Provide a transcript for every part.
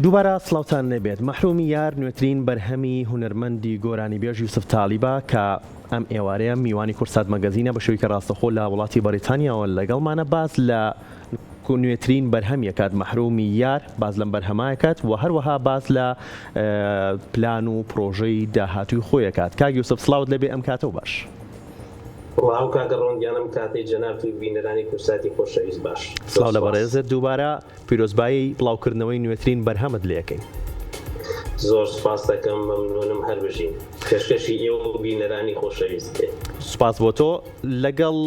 دووبارە سڵاوتان نەبێت. مەحرومی یار نوێترین بەرهەمی هونەرمەندی گۆرانی بێژ یوسف تالیبە کە ئەم ئێوارەیە میوانی کورسات مەگەزینە بە شێوەیەکی ڕاستەخۆ لە وڵاتی بەریتانیاوە لەگەڵمانە باز لە نوێترین بەرهەمیەکات مەحرومی یار باز لەم بەرهەمایەکات و هەروەها باز لە پلان و پرۆژەی داهاتووی خۆیەکات. کاک یوسف سڵاوت لەبێ ئەم کاتە و باش. وڵاو کاگە ڕۆنگیانم کاتی جەناب و بینەرانی کورساتی خۆشەویست باش. سڵاو لە بەڕێزت دووبارە پیرۆزبایی بڵاوکردنەوەی نوێترین بەرهەمت لێەکەین. زۆر سوپاس دەکەم مەمنونم هەر بژین پێشکەشی ئێوە و بینەرانی خۆشەویست. سوپاس بۆ تۆ. لەگەڵ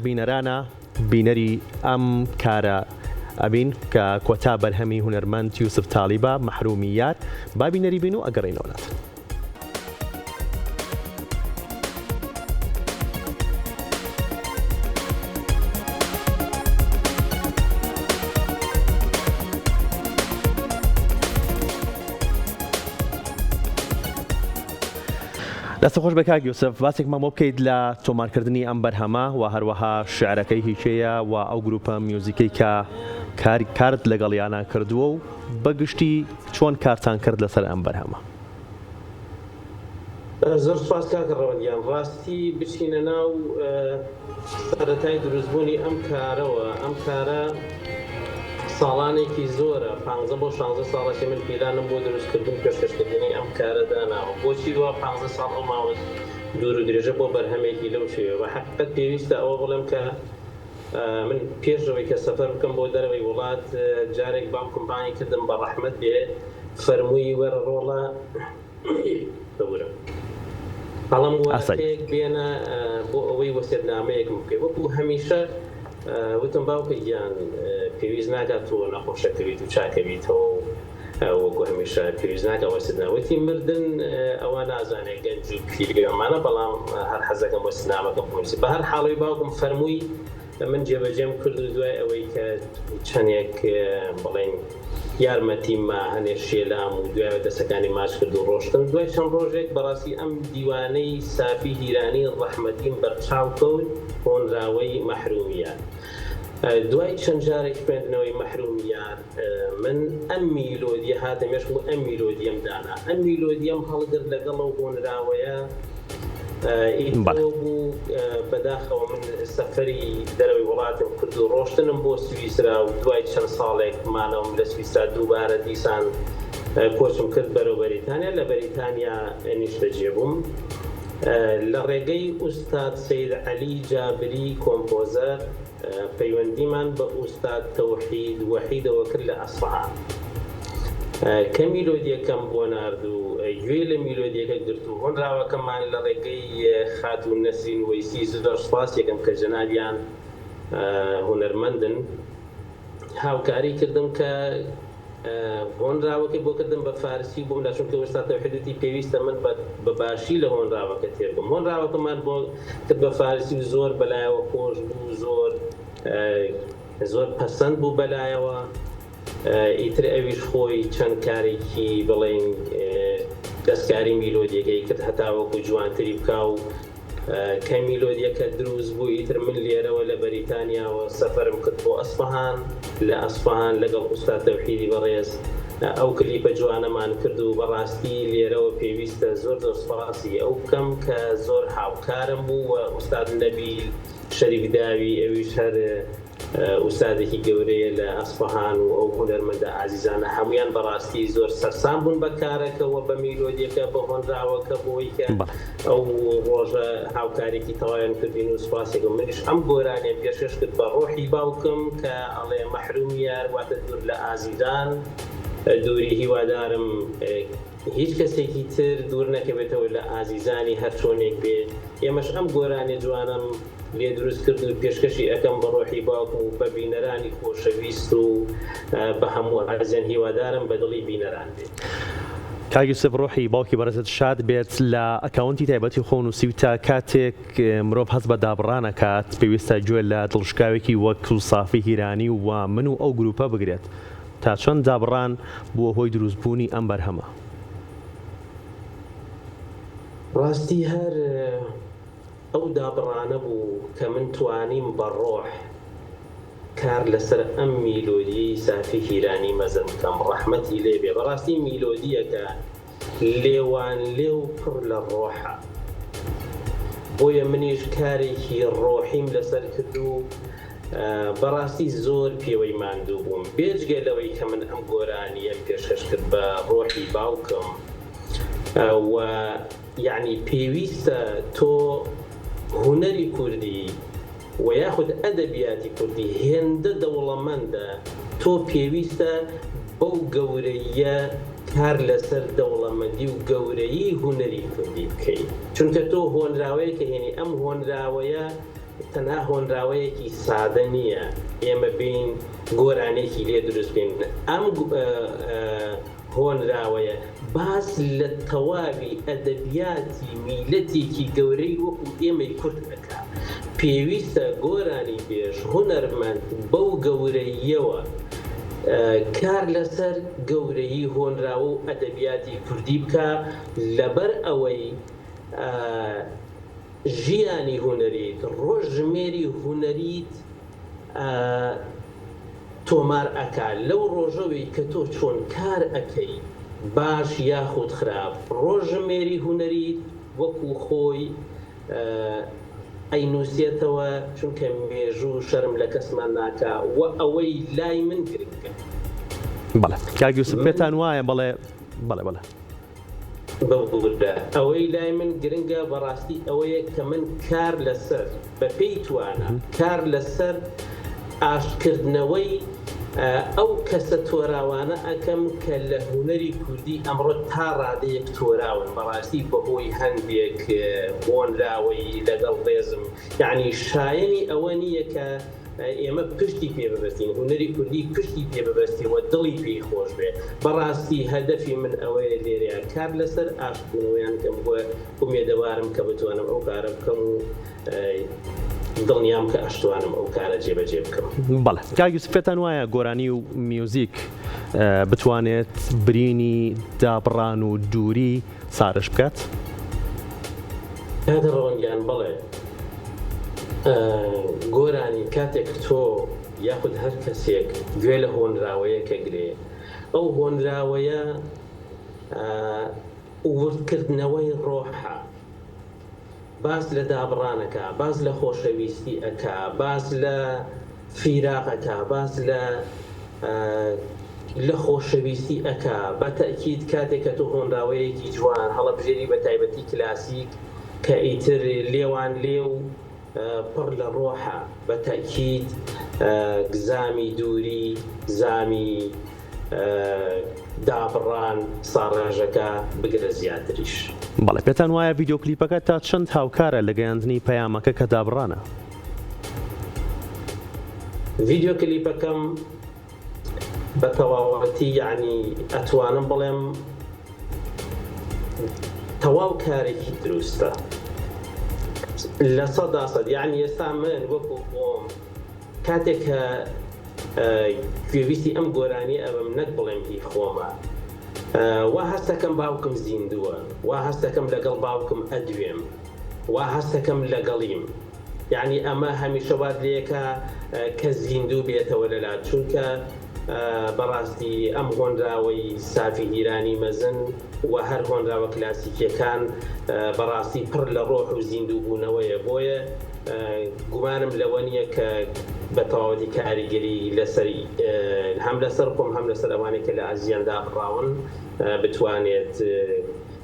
بینەرانە بینەری ئەم کارە ئەبین کە کۆتا بەرهەمی هونەرمەند یوسف تالیبە مەحرومی یار با بینەری بین و ئەگەڕێنەوەلات. دەستە خۆش بە کاک یوسف، باسێکمان بۆ بکەیت لە تۆمارکردنی ئەم بەرهەمە و هەروەها شعرەکەی هیچەیە و ئەو گروپە میوزیکەی کە کارت لەگەڵیانە کردووە و بەگشتی چۆن کارتان کرد لەسەر ئەم بەرهەمە. زۆر سوپاس کاکە ڕەوەندیان، ڕاستی بچینە ناو سەرەتای دروستبوونی ئەم کارەوە. ئەم کارە ساڵانێکی زۆرە، 15 بۆ 16 ساڵێکی من پیرانم بۆ دروستکردن پێشکەشکردنی ئەم کارە داناوە. بۆچی وە 15 ساڵ ماوە دوور و درێژە بۆ بەرهەمێکی لەو شێوە. بە حەقیقەت پێویستە ئەوە بڵێم کە من پێشەوەی کە سەفەر بکەم بۆ دەرەوەی وڵات جارێک بام کۆمپانی کردم بە ڕەحمەت بێ فەرمووی وەرە ڕۆڵە بورە هەڵم وەرەیەک بێنە بۆ ئەوەی وەسیەتنامەیەکم بکەیت. وەکو هەمیشە وتم باوکە گیان پێویست ناکات تۆ نەخۆشەکەویت و چاکەویتەوە وەکو هەمیشە پێویست ناکە وەسیەتناوەتی مردن ئەوە نازانێت گەنج و پیرێمانە، بەڵام هەر حەزەکەم وەسیەتنامەکەم بنووسێت. بە هەر حاڵی باوکم فەرمووی من جێبەجێم کرد و دوای ئەوەی کە چەندێک بڵێن یارمەتیممە هەنێ شێلام و دوای دەستەکانی ماچ کرد و ڕۆشتن. دوای چەند ڕۆژێک بەڕاستی ئەم دیوانەی سافی هیرانی ڕەحمەتیم بەرچاو کەوت هۆنراوەی مەحرومیان. دوای چەند جارێک خوێندنەوەی مەحرومیان من ئەم میلۆدیە هاتەمێش بوو ئەم میلۆدیەم دانا. ئەم میلۆدیەم هەڵگرت لەگەڵ هۆنراوەیە بوو بەداخەوە من سەفەری دەرەوەی وڵاتم کرد و ڕۆشتنم بۆ سویسرا و دوای چەند ساڵێک مانەوەم لە سویسرا دووبارە دیسان کۆچم کرد بەرەو بەریتانیا. لە بەریتانیا نیشتەجێ بووم لە ڕێگەی ئوستاد سەید عەلی جابری کۆمپۆزەر پەیوەندیمان بە ئوستاد تەوحید وەحیدەوە کرد لە ئەسفەهان کە میلۆدیەکەم بۆ نارد و گوێ لە میلۆدیەکە گرت و هۆنراوەکەمان لە ڕێگەی خاتون نەسرین وەیسی زۆر سوپاس یەکەم کە جەنابیان هونەرمەندن هاوکاری کردم کە هۆنراوەکەی بۆ کردم بە فارسی بووم لە چونکە ئوستاد تەوحیدەتی پێویستە من بە باشی لە هۆنراوەکە تێر بم. هۆنراوەکەمان بۆ کرد بە فارسی و زۆر بەلایەوە خۆش بوو، زۆر پەسەند بوو بەلایەوە. ئیتر ئەویش خۆی چەند کارێکی بڵێن دەستکاری میلۆدیەکەی کرد هەتاوەکو جوانتری بکە و کە میلۆدیەکە دروست بوو. ئیتر من لێرەوە لە بەریتانیاوە سەفەرم کرد بۆ ئەسفەهان، لە ئەسفەهان لەگەڵ ئوستاد تەوحیدی بەڕێز ئەو کلیپە جوانەمان کرد و بەڕاستی لێرەوە پێویستە زۆر سوپاسی ئەو بکەم کە زۆر هاوکارم بوو و ئوستاد نەبیل شەریف داوی ئەویش هەر ئوستادێکی گەورەیە لە ئەسفەهان و ئەو هونەرمەندە ئازیزانە هەمویان بەڕاستی زۆر سەرسام بوون بە کارەکەەوە بە میلۆدیەکە بە هۆنراوەکە بۆی کە ئەو ڕۆژە هاوکارێکی تەواویان کردین و سوپاسێک. منیش ئەم گۆرانیان پێشکەش کرد بە ڕۆحی باوکم کە ئەڵێ مەحرومی یار واتە دوور لە ئازیزان، دووری هیوادارم هیچ کەسێکی تر دوور نەکەبێتەوە لە ئازیزانی هەر چۆنێک بێت. ئێمەش ئەم گۆرانی جوانم لێ دروست کرد و پێشکەشی ئەەکەم بە ڕۆحی باوکم و بە بینەرانی خۆشەویست و بە هەموو ئازیان هیوادارم بە دڵی بینەران بێت. کاک یوسف ڕۆحی باوکی بەڕێزت شاد بێت. لە ئەکاونتی تایبەتی خۆنووسیوتە کاتێک مرۆڤ هەست بە دابڕانەکات پێویستە گوێ لە دڵشکاوێکی وەک و سافی هیرانی و من و ئەو گروپە بگرێت. تا چەند دابڕان بووە هۆی دروستبوونی ئەم بەرهەمە؟ ڕاستی هەر ئەو دابڕانە بوو کە من توانیم بە ڕۆح کار لەسەر ئەم میلۆدیی سافی هیرانی مەزن بکەم ڕەحمەتی لێ بێ بەڕاستی میلۆدیەکە لێوان لێو پڕ لە ڕۆحە بۆیە منیش کارێکی ڕۆحیم لەسەر کرد و بەڕاستی زۆر پێوەی ماندوو بووم بێجگە لەوەی کە من ئەم گۆرانیە پێشکەش کرد بە ڕۆحی باوکم و یعنی پێویستە تۆ هونەری کوردی و یاخود ئەدەبیاتی کوردی هێندە دەوڵەمەندە تۆ پێویستە بەو گەورەیە کار لەسەر دەوڵەمەندی و گەورەیی هونەری کوردی بکەیت چونکە تۆ هۆنراوەیەکە هێنی ئەم هۆنراوەیە تەنها هۆنراوەیەکی سادە نییە ئێمە بین گۆرانێکی لێ دروست بین ئەم هۆنراوەیە باس لە تەواوی ئەدەبیاتی میلەتێکی گەورەی وەکو ئێمەی کورد دەکا پێویستە گۆرانی بێژ هونەرمەند بەو گەورەیەوە کار لەسەر گەورەیی هۆنراوە و ئەدەبیاتی کوردی بکە لەبەر ئەوەی ژیانی هونەریت ڕۆژژمێری هونەریت تۆمار ئەکا لەو ڕۆژەوەی کە تۆ چۆن کار ئەەکەی باش یاخود خراپ ڕۆژژمێری هونەریت وەکو خۆی ئەینووسێتەوە چونکە مێژوو شەرم لە کەسمان ناکا و ئەوەی لای من گرنگە بەڵێ کاک یوسف پێتان وایە بەڵێ ئەوەی لای من گرنگە بەڕاستی ئەوەیە کە من کار لەسەر بە پێی توانە کار لەسەر ئاشکردنەوەی ئەو کەسە تۆراوانە ئەەکەم کە لە هونەری کوردی ئەمڕۆ تا ڕادەیەک تۆراون بەڕاستی بەهۆی هەندێک بۆنراوەی لەگەڵ ڕێزم یعنی شایەنی ئەوە نییە کە ئێمە پشتی پێ ببەستین هونەری کوردی پشتی پێ ببەستیەوە دڵی پێی خۆش بێ بەڕاستی هەدەفی من ئەوەیە لێرەیە کار لەسەر ئاشکردنەوەیان کەم بووە ئومێدەوارم کە بتوانم ئەو کارە بکەم و دڵنیام کە ئەشتوانم ئەو کارە جێبەجێ بکەم بەڵێ کاک یوسف پێتان وایە گۆرانی و میوزیک بتوانێت برینی دابڕان و دووری سارش بکات؟ کاتە ڕەوەندیان بەڵێ گۆرانی کاتێک تۆ یاخود هەر کەسێک گوێ لە هۆنراوەیە کە گرێ ئەو هۆنراوەیە وردکردنەوەی ڕۆحە باز لە دابڕانەکە باز لە خۆشەویستی ئەکا باز لە فیراقەکە باز لە خۆشەویستی ئەکا بە تەکید کاتێک کە تۆ هۆنراوەیەکی جوان هەڵەبژێری بە تایبەتی کلاسیک کە ئیتر لێوان لێو پڕ لە ڕۆحە بە تەکید گزامی دووری زامی دابڕان ساڕێژەکە بگرە زیاتریش بەڵێ پێتان وایە ڤیدیۆ کلیپەکە تا چەند هاوکارە لە گەیاندنی پەیامەکە کە دابڕانە؟ ڤیدیۆ کلیپەکەم بە تەواوەتی یعنی ئەتوانم بڵێم تەواو کارێکی دروستە لە 100% یعنی ئێستا من وەکو خۆم کاتێک کە پێویستی ئەم گۆرانی ئەوم نەک بڵێم هی خۆمە وا هەستەکەم باوکم زیندووە وا هەستەکەم لەگەڵ باوکم ئەدوێم وا هەستەکەم لەگەڵیم یعنی ئەمە هەمیشە وات لێکە کە زیندوو بێتەوە لەلات چونکە بەڕاستی ئەم هۆنراوەی سافی هیرانی مەزن و هەر هۆنراوە کلاسیکیەکان بەڕاستی پڕ لە ڕۆح و زیندوو بوونەوەیە بۆیە گومانم لەوە نییە کە بە تەواوەتی کاریگەری لەسەری هەم لەسەر خۆم هەم لەسەر ئەوانێک کە لە ئازیاندا بڕاون بتوانێت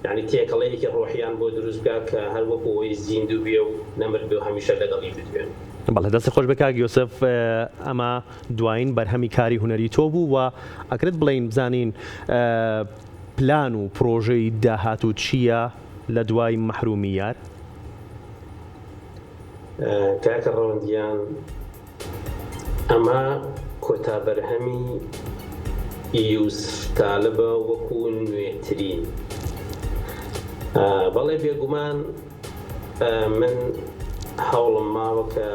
یعنی تێکەڵەیەکی ڕۆحیان بۆ دروست بکات کە هەر وەکو ئەوەی زیندوو بێ و نەمرد بێ و هەمیشە لەگەڵی بتوێن بەڵێ دەستی خۆش بە کاک یۆسف ئەمە دوایین بەرهەمی کاری هونەری تۆ بوو و ئەکرێت بڵێن بزانین پلان و پرۆژەی داهاتوو چییە لە دوای مەحرومی یار؟ کاکە ڕەوەندیان ئەمە کۆتا بەرهەمی یوسف تالبە وەکو نوێترین بەڵێ بێگومان من هەوڵم ماوە کە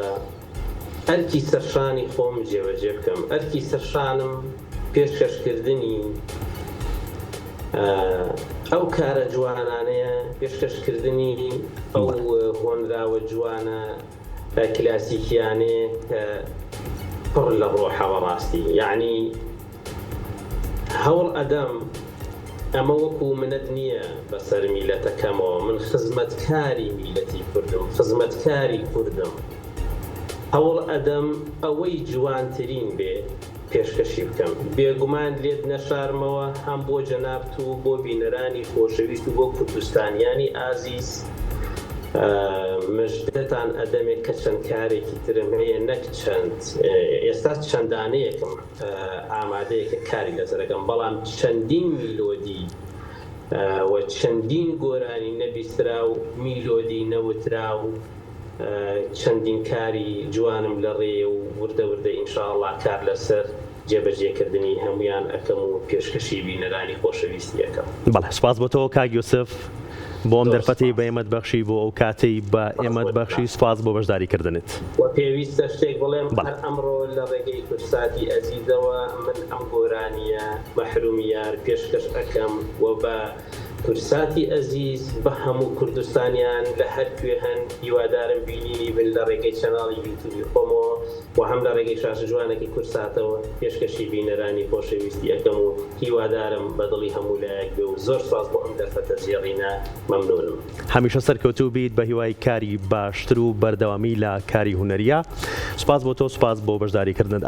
ئەرکی سەرشانی خۆم جێبەجێ بکەم ئەرکی سەرشانم پێشکەشکردنی ئەو کارە جوانانەیە پێشکەشکردنی ئەو هۆنراوە جوانە کلاسیکیانێ کە پڕ لە ڕۆحەوە ڕاستی یعنی هەوڵ ئەدەم ئەمە وەکو منەت نییە بەسەر میلەتەکەمەوە من خزمەتکاری میلەتی کوردم خزمەتکاری کوردم هەوڵ ئەدەم ئەوەی جوانترین بێ پێشکەشی بکەم بێگومان لێت نەشارمەوە هەم بۆ جەنابت و بۆ بینەرانی خۆشەویست و بۆ کوردستانیانی ئازیز مژدەتان ئەدەمێک کە چەند کارێکی ترم هەیە نەک چەند ئێستا چەندانەیەکم ئامادەیەکە کاری لەسەرەکەم بەڵام چەندین میلۆدی و چەندین گۆرانی نەبیسترا و میلۆدی نەوترا و چەندین کاری جوانم لە ڕێ و وردە وردە ئینشاءڵڵا کار لەسەر جێبەجێکردنی هەمویان ئەەکەم و پێشکەشی بینەرانی خۆشەویستی ئەەکەم. بەڵێ سپاس بۆ تۆ کاک یوسف بۆ ئەم دەرفەتی بە ئێمەت بەخشی بۆ ئەو کاتەی بە ئێمەت بەخشی سپاس بۆ بەشداریکردنت. پێویستە شتێک بڵێم هەر ئەمڕۆ لە ڕێگەی کورساتی ئەزیزەوە من ئەم گۆرانیە مەحرومی یار پێشکەش ئەەکەم و بە کورساتی ئەزیز بە هەموو کوردستانیان لە هەر کوێ هەن هیوادارم بینینی بن لە ڕێگەی چەناڵی یوتیوبی خۆمەوە و هەم لە ڕێگەی شاشە جوانێکی کورساتەوە پێشکەشی بینەرانی خۆشەویستی ئەەکەم و هیوادارم بەدڵی هەموو لایەک بێ و زۆر سپاس بۆ ئەم دەرفەتە زێڕینە مەمنونم. هەمیشە سەرکەوتوو بیت بە هیوای کاری باشتر و بەردەوامی لە کاری هونەریە. سپاس بۆ تۆ سپاس بۆ بەشداریکردنت.